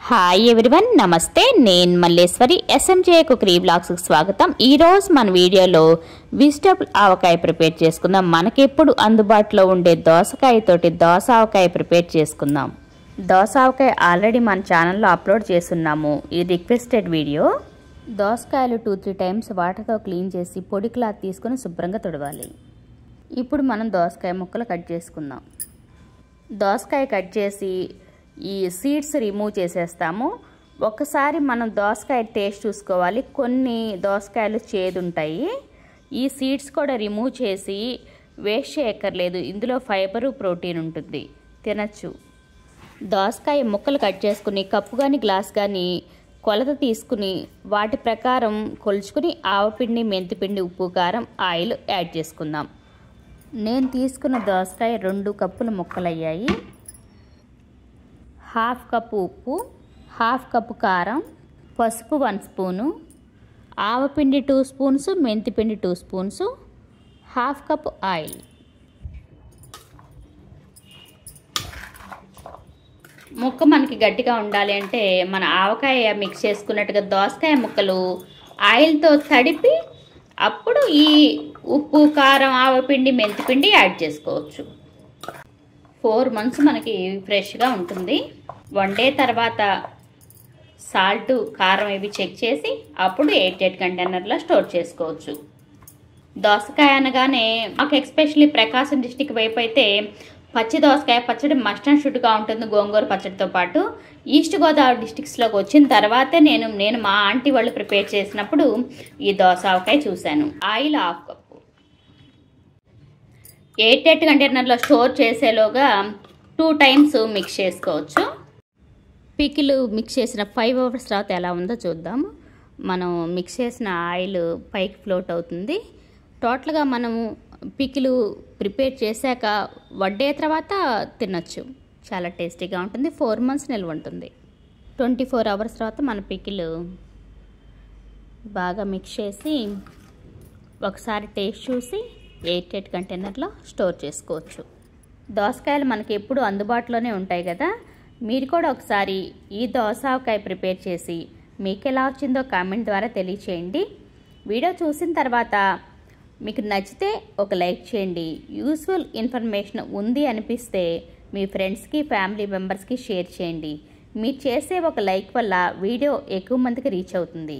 Hi everyone, నమస్తే. నేను Malleswari. SMJ cookery blogs కి స్వాగతం. ఈ రోజు మన వీడియోలో వెజిటబుల్ ఆవకాయ ప్రిపేర్ చేసుకుందాం. మనకి ఎప్పుడు అందుబాటులో ఉండే దోసకాయ తోటి దోస ఆవకాయ ప్రిపేర్ చేసుకుందాం. దోస ఆవకాయ ఆల్రెడీ మన ఛానల్లో అప్లోడ్ చేస్తున్నాము. ఈ రిక్వెస్టెడ్ వీడియో. దోసకాయలు 2-3 టైమ్స్ వాటర్తో క్లీన్ చేసి పొడి క్లాత్ తీసుకొని శుభ్రంగా తుడవాలి. ఇప్పుడు మనం దోసకాయ ముక్కలు కట్ చేసుకుందాం. దోసకాయ కట్ చేసి ఈ సీడ్స్ రిమూవ్ చేసేస్తాము. ఒకసారి మనం దోసకాయ టేస్ట్ చూసుకోవాలి. కొన్ని దోసకాయలు చేదు ఉంటాయి. ఈ సీడ్స్ కూడా రిమూవ్ చేసి వేస్ట్ చేయక్కర్లేదు. ఇందులో ఫైబరు, ప్రోటీన్ ఉంటుంది, తినచ్చు. దోసకాయ ముక్కలు కట్ చేసుకుని కప్పు కానీ గ్లాస్ కానీ కొలత తీసుకుని వాటి ప్రకారం కొలుచుకుని ఆవపిండి, మెంతిపిండి, ఉప్పు, కారం, ఆయిల్ యాడ్ చేసుకుందాం. నేను తీసుకున్న దోసకాయ 2 కప్పుల ముక్కలు అయ్యాయి. 1/2 కప్పు ఉప్పు, 1/2 కప్పు కారం, పసుపు 1 స్పూను, ఆవపిండి 2 స్పూన్స్, మెంతిపిండి 2 స్పూన్స్, 1/2 కప్పు ఆయిల్. ముక్క మనకి గట్టిగా ఉండాలి అంటే మన ఆవకాయ మిక్స్ చేసుకున్నట్టుగా దోసకాయ ముక్కలు ఆయిల్తో తడిపి అప్పుడు ఈ ఉప్పు, కారం, ఆవపిండి, మెంతిపిండి యాడ్ చేసుకోవచ్చు. 4 months మనకి ఫ్రెష్గా ఉంటుంది. 1 day తర్వాత సాల్ట్, కారం ఇవి చెక్ చేసి అప్పుడు 8 కంటైనర్లో స్టోర్ చేసుకోవచ్చు. దోసకాయ అనగానే మాకు ఎస్పెషల్లీ ప్రకాశం డిస్టిక్ వైపు అయితే పచ్చి దోసకాయ పచ్చడి మస్ట్ అండ్ షుడ్గా ఉంటుంది గోంగూర పచ్చడితో పాటు. ఈస్ట్ గోదావరి డిస్టిక్స్లోకి వచ్చిన తర్వాతే నేను మా ఆంటీ వాళ్ళు ప్రిపేర్ చేసినప్పుడు ఈ దోస ఆవకాయ చూశాను. Oil 1/2 cup. 8 కంటైనర్లో స్టోర్ చేసేలోగా 2 times మిక్స్ చేసుకోవచ్చు. పికిల్ మిక్స్ చేసిన 5 hours తర్వాత ఎలా ఉందో చూద్దాము. మనం మిక్స్ చేసిన ఆయిల్ పైకి ఫ్లోట్ అవుతుంది. టోటల్గా మనము పికిల్ ప్రిపేర్ చేశాక 1 day తర్వాత తినచ్చు. చాలా టేస్టీగా ఉంటుంది. 4 months నిల్వ ఉంటుంది. 24 hours తర్వాత మన పికిల్ బాగా మిక్స్ చేసి ఒకసారి టేస్ట్ చూసి 8 కంటైనర్లో స్టోర్ చేసుకోవచ్చు. దోసకాయలు మనకి ఎప్పుడు అందుబాటులోనే ఉంటాయి కదా. మీరు కూడా ఒకసారి ఈ దోస ఆవకాయ ప్రిపేర్ చేసి మీకు ఎలా వచ్చిందో కామెంట్ ద్వారా తెలియచేయండి. వీడియో చూసిన తర్వాత మీకు నచ్చితే ఒక లైక్ చేయండి. యూస్ఫుల్ ఇన్ఫర్మేషన్ ఉంది అనిపిస్తే మీ ఫ్రెండ్స్కి, ఫ్యామిలీ మెంబర్స్కి షేర్ చేయండి. మీరు చేసే ఒక లైక్ వల్ల వీడియో ఎక్కువ మందికి రీచ్ అవుతుంది.